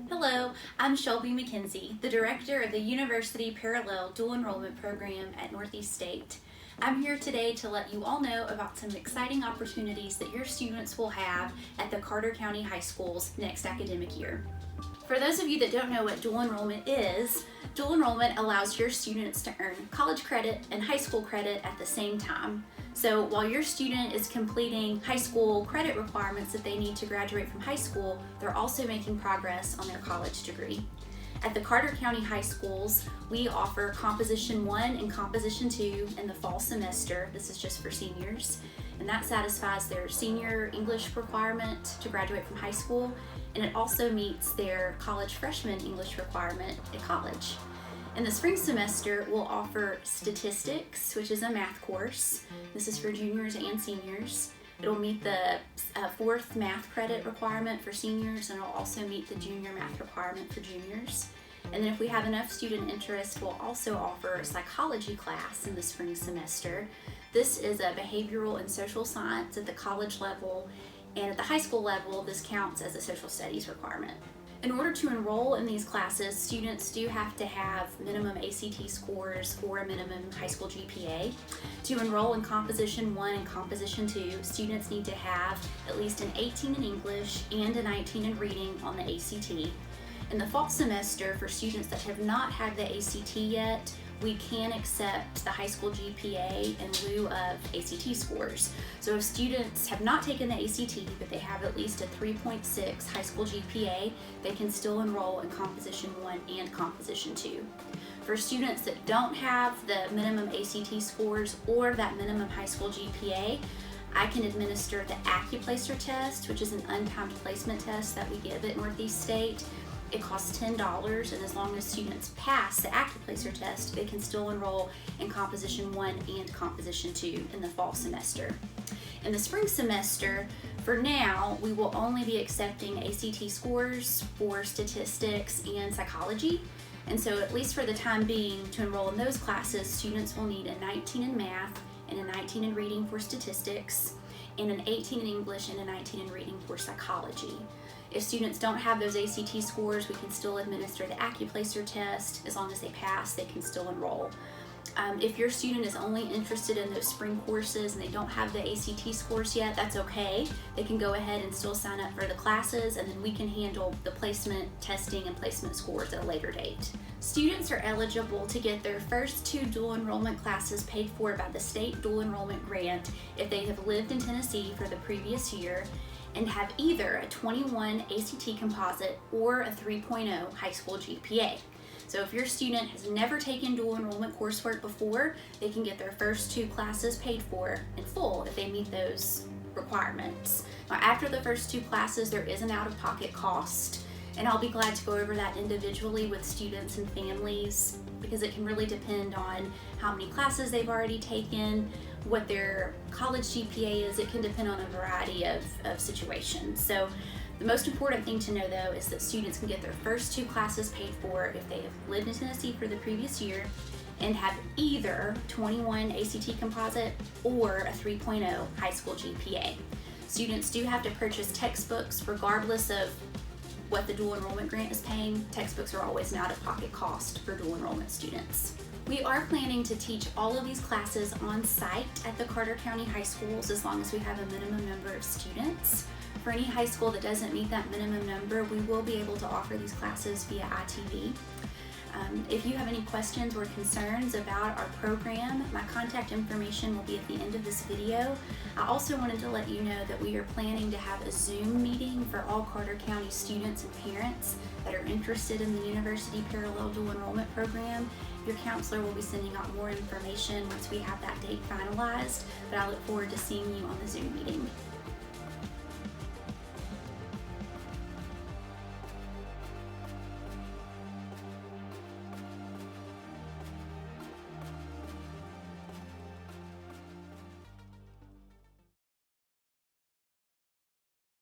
Hello, I'm Shelby McKenzie, the Director of the University Parallel Dual Enrollment Program at Northeast State. I'm here today to let you all know about some exciting opportunities that your students will have at the Carter County High Schools next academic year. For those of you that don't know what dual enrollment is, dual enrollment allows your students to earn college credit and high school credit at the same time. So while your student is completing high school credit requirements that they need to graduate from high school, they're also making progress on their college degree. At the Carter County High Schools, we offer Composition 1 and Composition 2 in the fall semester. This is just for seniors, and that satisfies their senior English requirement to graduate from high school, and it also meets their college freshman English requirement at college. In the spring semester, we'll offer Statistics, which is a math course. This is for juniors and seniors. It'll meet the fourth math credit requirement for seniors, and it'll also meet the junior math requirement for juniors. And then if we have enough student interest, we'll also offer a psychology class in the spring semester. This is a behavioral and social science at the college level, and at the high school level, this counts as a social studies requirement. In order to enroll in these classes, students do have to have minimum ACT scores or a minimum high school GPA. To enroll in Composition 1 and Composition 2, students need to have at least an 18 in English and a 19 in reading on the ACT. In the fall semester, for students that have not had the ACT yet, we can accept the high school GPA in lieu of ACT scores. So if students have not taken the ACT, but they have at least a 3.6 high school GPA, they can still enroll in Composition 1 and Composition 2. For students that don't have the minimum ACT scores or that minimum high school GPA, I can administer the AccuPlacer test, which is an untimed placement test that we give at Northeast State. It costs $10, and as long as students pass the AccuPlacer test, they can still enroll in Composition 1 and Composition 2 in the fall semester. In the spring semester, for now, we will only be accepting ACT scores for statistics and psychology. And so at least for the time being, to enroll in those classes, students will need a 19 in math and a 19 in reading for statistics, and an 18 in English and a 19 in reading for psychology. If students don't have those ACT scores, we can still administer the AccuPlacer test. As long as they pass, they can still enroll. If your student is only interested in those spring courses and they don't have the ACT scores yet, that's okay. They can go ahead and still sign up for the classes, and then we can handle the placement testing and placement scores at a later date. Students are eligible to get their first 2 dual enrollment classes paid for by the state dual enrollment grant if they have lived in Tennessee for the previous year and have either a 21 ACT composite or a 3.0 high school GPA. So if your student has never taken dual enrollment coursework before, they can get their first 2 classes paid for in full if they meet those requirements. Now, after the first 2 classes, there is an out-of-pocket cost, and I'll be glad to go over that individually with students and families, because it can really depend on how many classes they've already taken, what their college GPA is. It can depend on a variety of situations. So the most important thing to know, though, is that students can get their first 2 classes paid for if they have lived in Tennessee for the previous year and have either 21 ACT composite or a 3.0 high school GPA. Students do have to purchase textbooks regardless of what the dual enrollment grant is paying. Textbooks are always an out-of-pocket cost for dual enrollment students. We are planning to teach all of these classes on site at the Carter County High Schools as long as we have a minimum number of students. For any high school that doesn't meet that minimum number, we will be able to offer these classes via ITV. If you have any questions or concerns about our program, my contact information will be at the end of this video. I also wanted to let you know that we are planning to have a Zoom meeting for all Carter County students and parents that are interested in the University Parallel Dual Enrollment Program. Your counselor will be sending out more information once we have that date finalized, but I look forward to seeing you on the Zoom meeting.